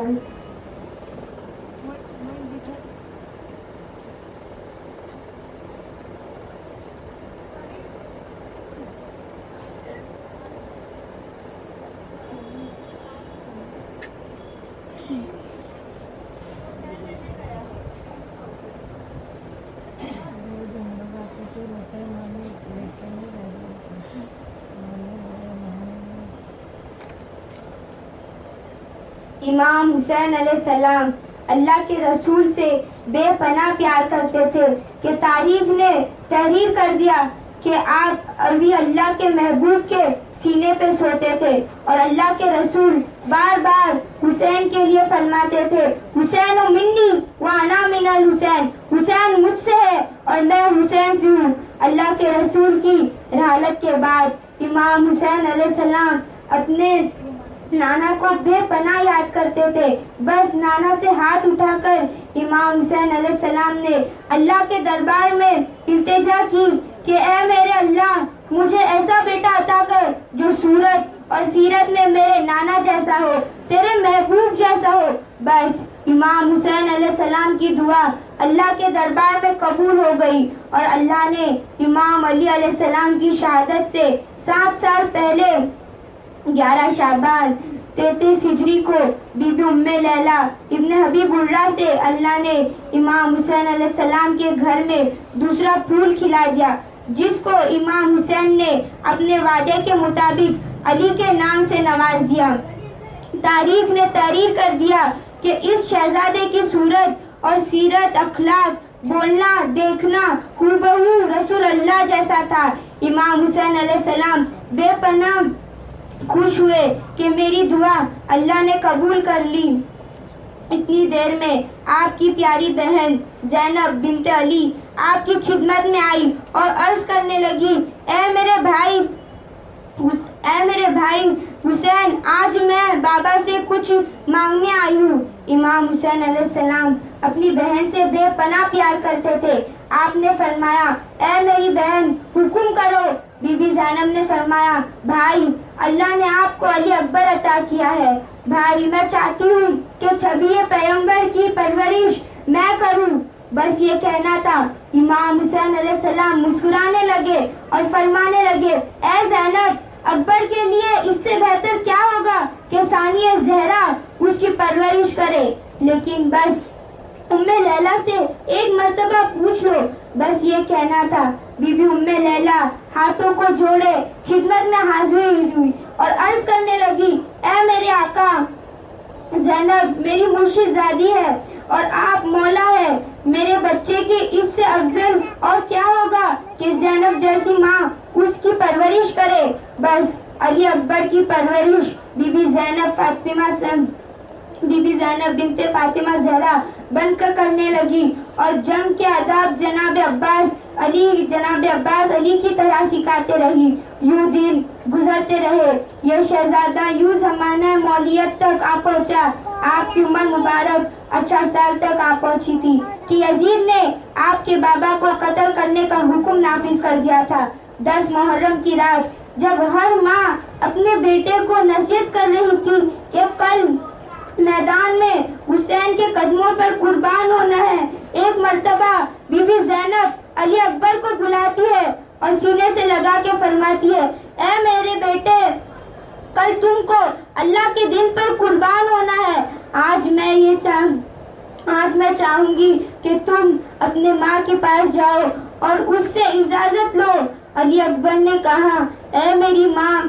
امام حسین علیہ السلام اللہ کے رسول سے بے پناہ پیار کرتے تھے کہ تاریخ نے تحریر کر دیا کہ آپ ابھی اللہ کے محبوب کے سینے پہ سوتے تھے اور اللہ کے رسول بار بار حسین کے لیے فرماتے تھے حسین منی وانا من الحسین، حسین مجھ سے ہے اور میں حسین سے ہوں۔ اللہ کے رسول کی رحلت کے بعد امام حسین علیہ السلام اپنے نانا کو بے پناہ یاد کرتے تھے۔ بس نانا سے ہاتھ اٹھا کر امام حسین علیہ السلام نے اللہ کے دربار میں التجا کی کہ اے میرے اللہ، مجھے ایسا بیٹا عطا کر جو صورت اور سیرت میں میرے نانا جیسا ہو، تیرے محبوب جیسا ہو۔ بس امام حسین علیہ السلام کی دعا اللہ کے دربار میں قبول ہو گئی اور اللہ نے امام علی علیہ السلام کی شہادت سے 7 سال پہلے 11 شعبان 33 ہجری کو بی بی ام لیلہ ابن حبیب اللہ سے اللہ نے امام حسین علیہ السلام کے گھر میں دوسرا پھول کھلا دیا، جس کو امام حسین نے اپنے وعدے کے مطابق علی کے نام سے نواز دیا۔ تاریخ نے تحریر کر دیا کہ اس شہزادے کی صورت اور سیرت، اخلاق، بولنا، دیکھنا ہو رسول اللہ جیسا تھا۔ امام حسین علیہ السلام بے پناہ خوش ہوئے کہ میری دعا اللہ نے قبول کر لی۔ اتنی دیر میں آپ کی پیاری بہن زینب بنت علی آپ کی خدمت میں آئی اور عرض کرنے لگی اے میرے بھائی حسین، آج میں بابا سے کچھ مانگنے آئی ہوں۔ امام حسین علیہ السلام اپنی بہن سے بے پناہ پیار کرتے تھے. آپ نے فرمایا اے میری بہن حکم کرو. بی بی زینب نے فرمایا بھائی اللہ نے آپ کو علی اکبر عطا کیا ہے. بھائی میں چاہتی ہوں کہ چھبی پیغمبر کی پرورش میں کروں. بس یہ کہنا تھا. امام حسین علیہ السلام مسکرانے لگے اور فرمانے لگے اے زینب اکبر کے لیے اس سے بہتر کیا ہوگا کہ ثانیہ زہرا اس کی پرورش کرے. لیکن بس ام لیلا سے ایک مرتبہ پوچھ لو. بس یہ کہنا تھا. بی بی ام لیلا ہاتھوں کو جوڑے خدمت میں حاضر ہوئی اور عرض کرنے لگی اے میرے آقا زینب میری مرشد زادی ہے اور آپ مولا ہے. میرے بچے کی اس سے افضل اور کیا ہوگا کہ زینب جیسی ماں اس کی پرورش کرے. بس علی اکبر کی پرورش بی بی زینب بنت فاطمہ زہرا بن کر کرنے لگی اور جنگ کے آداب جناب عباس علی کی طرح سکھاتے رہی. یوں دن گزرتے رہے. یہ شہزادہ یوں زمانہ مولیت تک آ پہنچا. آپ کی عمر مبارک 18 سال تک آ پہنچی تھی کہ یزید نے آپ کے بابا کو قتل کرنے کا حکم نافذ کر دیا تھا. 10 محرم کی رات جب ہر ماں اپنے بیٹے کو نصیحت کر رہی تھی کہ کل میدان میں حسین کے قدموں پر قربان ہونا ہے, ایک مرتبہ بی بی زینب علی اکبر کو بلاتی ہے اور سینے سے لگا کے فرماتی ہے اے میرے بیٹے کل تم کو اللہ کے دن پر قربان ہونا ہے. آج میں چاہوں گی کہ تم اپنے ماں کے پاس جاؤ اور اس سے اجازت لو. علی اکبر نے کہا اے میری ماں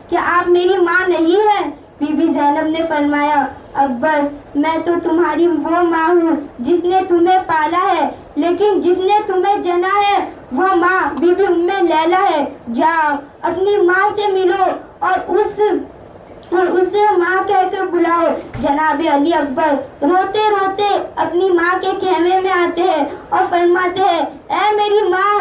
کیا آپ میری ماں نہیں ہے؟ بی بی زینب نے فرمایا اکبر میں تو تمہاری وہ ماں ہوں جس نے تمہیں پالا ہے, لیکن جس نے تمہیں جنا ہے وہ ماں بی بی ام لیلا ہے. جاؤ اپنی ماں سے ملو اور اسے ماں کہہ کے بلاؤ. جناب علی اکبر روتے روتے اپنی ماں کے خیمے میں آتے ہیں اور فرماتے ہیں اے میری ماں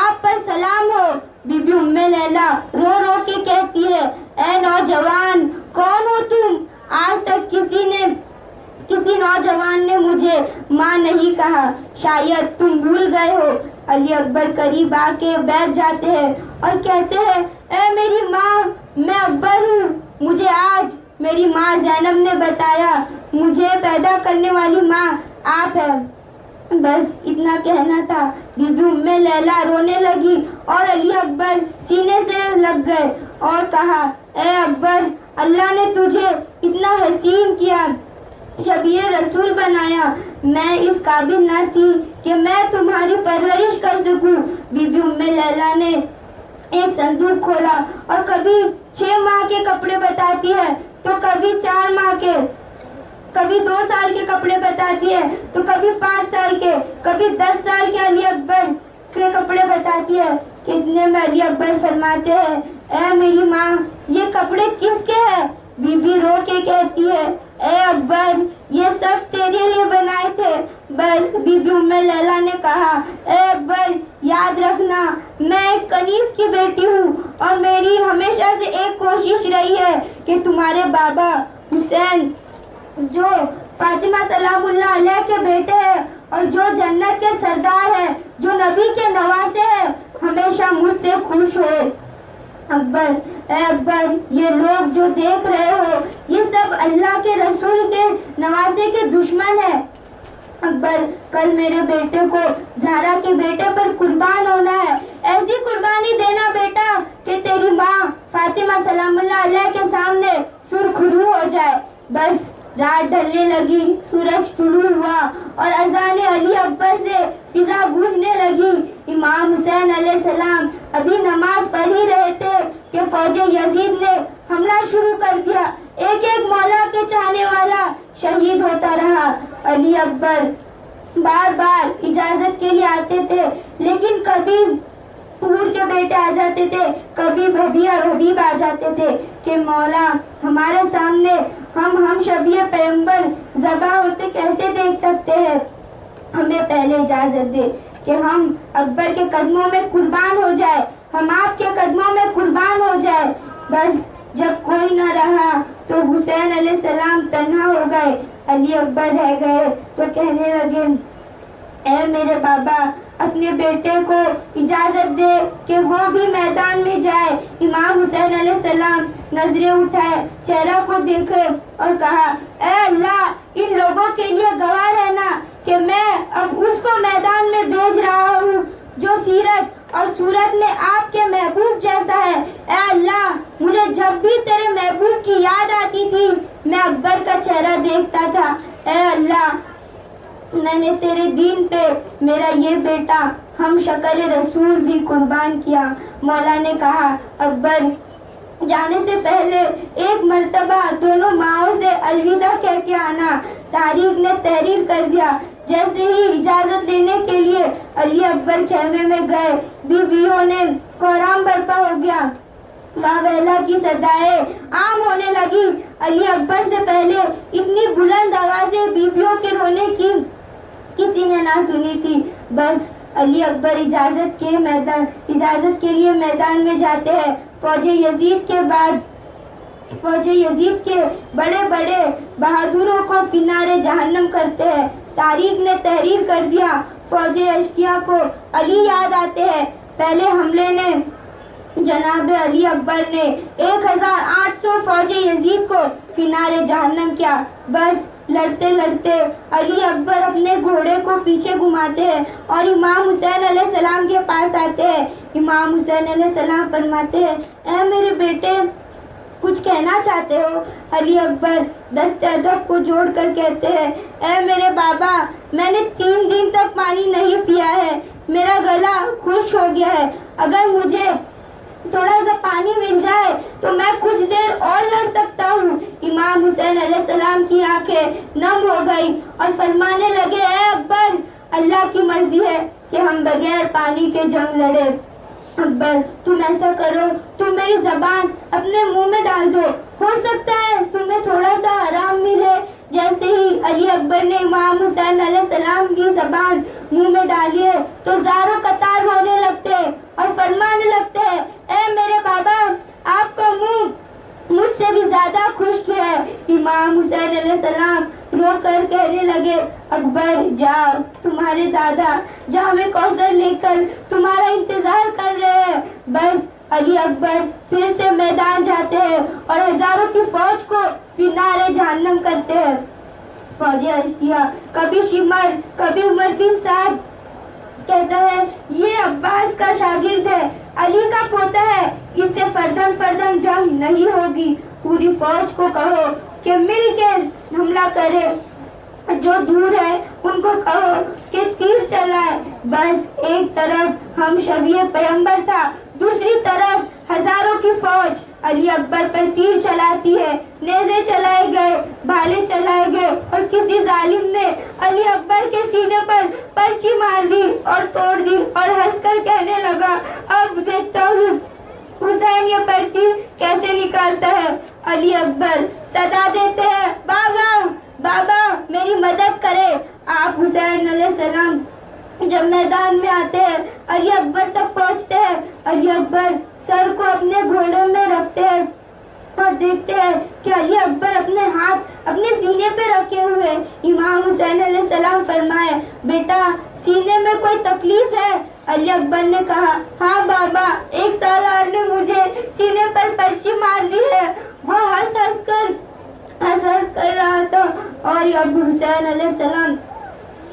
آپ پر سلام ہو. بی بی ام لیلا رو رو کے کہتی ہے اے نوجوان کون ہو تم؟ آج تک کسی نوجوان نے مجھے ماں نہیں کہا, شاید تم بھول گئے ہو. علی اکبر قریب آ کے بیٹھ جاتے ہیں اور کہتے ہیں اے میری ماں میں اکبر ہوں. مجھے آج میری ماں زینب نے بتایا مجھے پیدا کرنے والی ماں آپ ہے. بس اتنا کہنا تھا. بی بی ام لیلا رونے لگی اور علی اکبر سینے سے لگ گئے اور کہا اے اکبر اللہ نے تجھے اتنا حسین کیا, شبیہ رسول بنایا, میں اس قابل نہ تھی کہ میں تمہاری پرورش کر سکوں. بی بی ام لیلا نے ایک صندوق کھولا اور کبھی 6 ماہ کے کپڑے بتاتی ہے تو کبھی 4 ماہ کے, کبھی 2 سال کے کپڑے بتاتی ہے تو کبھی 5 سال کے, کبھی 10 سال کے علی اکبر کے کپڑے بتاتی ہے. کتنے میں علی اکبر فرماتے ہیں اے میری ماں یہ کپڑے کس کے ہیں؟ بی بی رو کے کہتی ہے اے اکبر یہ سب تیرے لیے بنائے تھے. بس بی بی ام لیلا نے کہا اے اکبر یاد رکھنا میں ایک کنیز کی بیٹی ہوں اور میری ہمیشہ سے ایک کوشش رہی ہے کہ تمہارے بابا حسین جو فاطمہ سلام اللہ علیہ کے بیٹے ہیں اور جو جنت کے سردار ہیں, جو نبی کے نواسے ہیں, ہمیشہ مجھ سے خوش ہو. اکبر اے اکبر یہ لوگ جو دیکھ رہے ہو یہ سب اللہ کے رسول کے نواسے کے دشمن ہیں. اکبر کل میرے بیٹے کو زہرا کے بیٹے پر قربان ہونا ہے. ایسی قربانی دینا بیٹا کہ تیری ماں فاطمہ سلام اللہ علیہ کے سامنے سرخرو ہو جائے. بس رات ڈھلنے لگی, سورج طلوع ہوا اور اذان علی اکبر سے فضا گونجنے لگی. امام حسین علیہ السلام ابھی نماز پڑھ ہی رہے تھے کہ فوج یزید نے حملہ شروع کر دیا. ایک ایک مولا کے چاہنے والا شہید ہوتا رہا. علی اکبر بار بار اجازت کے لیے آتے تھے, لیکن کبھی حور کے بیٹے آ جاتے تھے, کبھی حبیب آ جاتے تھے کہ مولا ہمارے سامنے ہم شبیہ پیغمبر ذبح ہوتے کیسے دیکھ سکتے ہیں, ہمیں پہلے اجازت دے کہ ہم اکبر کے قدموں میں قربان ہو جائے, ہم آپ کے قدموں میں قربان ہو جائے. بس جب کوئی نہ رہا تو حسین علیہ السلام تنہا ہو گئے. علی اکبر رہ گئے تو کہنے لگے اے میرے بابا اپنے بیٹے کو اجازت دے کہ وہ بھی میدان میں جائے. امام حسین علیہ السلام نظریں اٹھائے, چہرہ کو دیکھے اور کہا اے اللہ ان لوگوں کے لیے گواہ رہنا کہ میں اب اس کو میدان میں بھیج رہا ہوں جو سیرت اور صورت میں آپ کے محبوب جیسا ہے. اے اللہ مجھے جب بھی تیرے محبوب کی یاد آتی تھی میں اکبر کا چہرہ دیکھتا تھا. اے اللہ میں نے تیرے دین پہ میرا یہ بیٹا ہم شکل رسول بھی قربان کیا. مولا نے کہا اکبر جانے سے پہلے ایک مرتبہ دونوں ماؤں سے الوداع کہہ کے آنا. تاریخ نے تحریر کر دیا. جیسے ہی اجازت لینے کے لیے علی اکبر خیمے میں گئے بیویوں نے کوہرام برپا ہو گیا. واویلا کی صدائیں عام ہونے لگی. علی اکبر سے پہلے اتنی بلند آوازیں بیویوں کے رونے کی کسی نے نہ سنی تھی. بس علی اکبر اجازت کے لیے میدان میں جاتے ہیں. فوج یزید کے بڑے بڑے بہادروں کو فنار جہنم کرتے ہیں. تاریخ نے تحریر کر دیا. فوج اشقیاء کو علی یاد آتے ہیں. پہلے حملے نے جناب علی اکبر نے 1800 فوج یزید کو فنار جہنم کیا. بس لڑتے لڑتے علی اکبر اپنے گھوڑے کو پیچھے گھماتے ہیں اور امام حسین علیہ السلام کے پاس آتے ہیں. امام حسین علیہ السلام فرماتے ہیں اے میرے بیٹے کچھ کہنا چاہتے ہو؟ علی اکبر دست ادب کو جوڑ کر کہتے ہیں اے میرے بابا میں نے 3 دن تک پانی نہیں پیا ہے. میرا گلا خشک ہو گیا ہے. اگر مجھے تھوڑا سا پانی مل جائے تو میں کچھ دیر اور لڑ سکتا ہوں. امام حسین علیہ السلام کی آنکھیں نم ہو گئی اور فرمانے لگے اے اکبر اللہ کی مرضی ہے کہ ہم بغیر پانی کے جنگ لڑے. اکبر تم ایسا کرو تم میری زبان اپنے منہ میں ڈال دو, ہو سکتا ہے تمہیں تھوڑا سا آرام ملے. جیسے ہی علی اکبر نے امام حسین علیہ السلام کی زبان منہ میں ڈالی ہے تو زاروں قطار ہونے لگتے اور فرمانے لگتے ہیں اے میرے بابا آپ کا منہ مجھ سے بھی زیادہ خشک ہے. امام حسین علیہ السلام رو کر کہنے لگے اکبر جاؤ تمہارے دادا جام کوثر لے کر تمہارا انتظار کر رہے ہیں. بس علی اکبر پھر سے میدان جاتے ہیں اور ہزاروں کی فوج کو فنار جہنم کرتے ہیں. فوج اشقیاء کبھی شمر کبھی عمر بن سعد کہتا ہے یہ عباس کا شاگرد ہے, علی کا پوتا ہے, اس سے فردن جنگ نہیں ہوگی. پوری فوج کو کہو کہ مل کے حملہ کرے, جو دور ہے ان کو کہو کہ تیر چلائے. بس ایک طرف ہم شبیہ پیغمبر تھا, دوسری طرف ہزاروں کی فوج علی اکبر پر تیر چلاتی ہے. نیزے چلائے گئے, بھالے چلائے گئے اور کسی ظالم نے علی اکبر کے سینے پر پرچی مار دی اور توڑ دی اور ہنس کر کہنے لگا اب دیکھتا ہوں حسین یہ پرچی کیسے نکالتا ہے. علی اکبر صدا دیتے ہیں بابا بابا میری مدد کرے. آپ حسین علیہ السلام جب میدان میں آتے ہیں علی اکبر تک پہنچتے ہیں. علی اکبر سر کو اپنے گھوڑے میں رکھتے ہیں اور دیکھتے ہیں کہ علی اکبر اپنے ہاتھ اپنے سینے پہ رکھے ہوئے. امام حسین علیہ السلام فرمائے بیٹا سینے میں کوئی تکلیف ہے؟ علی اکبر نے کہا ہاں بابا ایک سالار نے مجھے سینے پر پرچی مار دی ہے. وہ ہنس کر رہا تھا اور ابو حسین علیہ السلام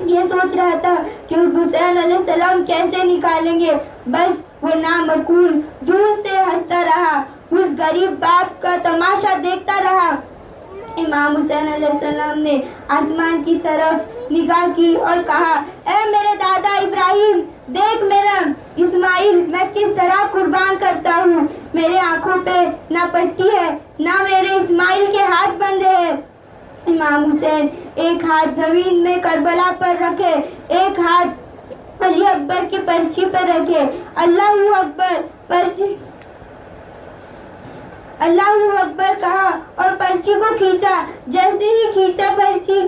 یہ سوچ رہا تھا کہ حسین علیہ السلام کیسے نکالیں گے. بس وہ نامعقول دور سے ہنستا رہا, اس غریب باپ کا تماشا دیکھتا رہا. امام حسین علیہ السلام نے آسمان کی طرف نگاہ کی اور کہا اے میرے دادا ابراہیم دیکھ میرا اسماعیل میں کس طرح قربان کرتا ہوں. میرے آنکھوں پہ نہ پٹی ہے نہ میرے اسماعیل کے ہاتھ بندھے ہیں. امام حسین ایک ہاتھ زمین میں کربلا پر رکھے, ایک ہاتھ علی اکبر کی پرچی پر رکھے. اللہ اکبر کہا اور پرچی کو کھینچا. جیسے ہی کھینچا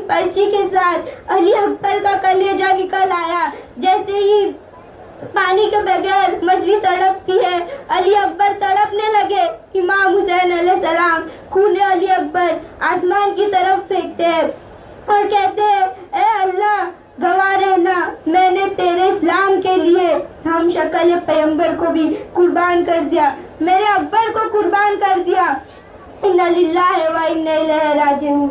پرچی کے ساتھ علی اکبر کا کلیجہ نکل آیا. جیسے ہی پانی کے بغیر مچھلی تڑپتی ہے. علی اکبر تڑپنے لگے. امام حسین علیہ السلام خون علی اکبر آسمان کی طرف پھینکتے ہیں اور کہتے ہیں اے اللہ گواہ رہنا میں نے تیرے اسلام کے لیے ہم شکل پیغمبر کو بھی قربان کر دیا, میرے اکبر کو قربان کر دیا. انا للہ و انا الیہ راجعون.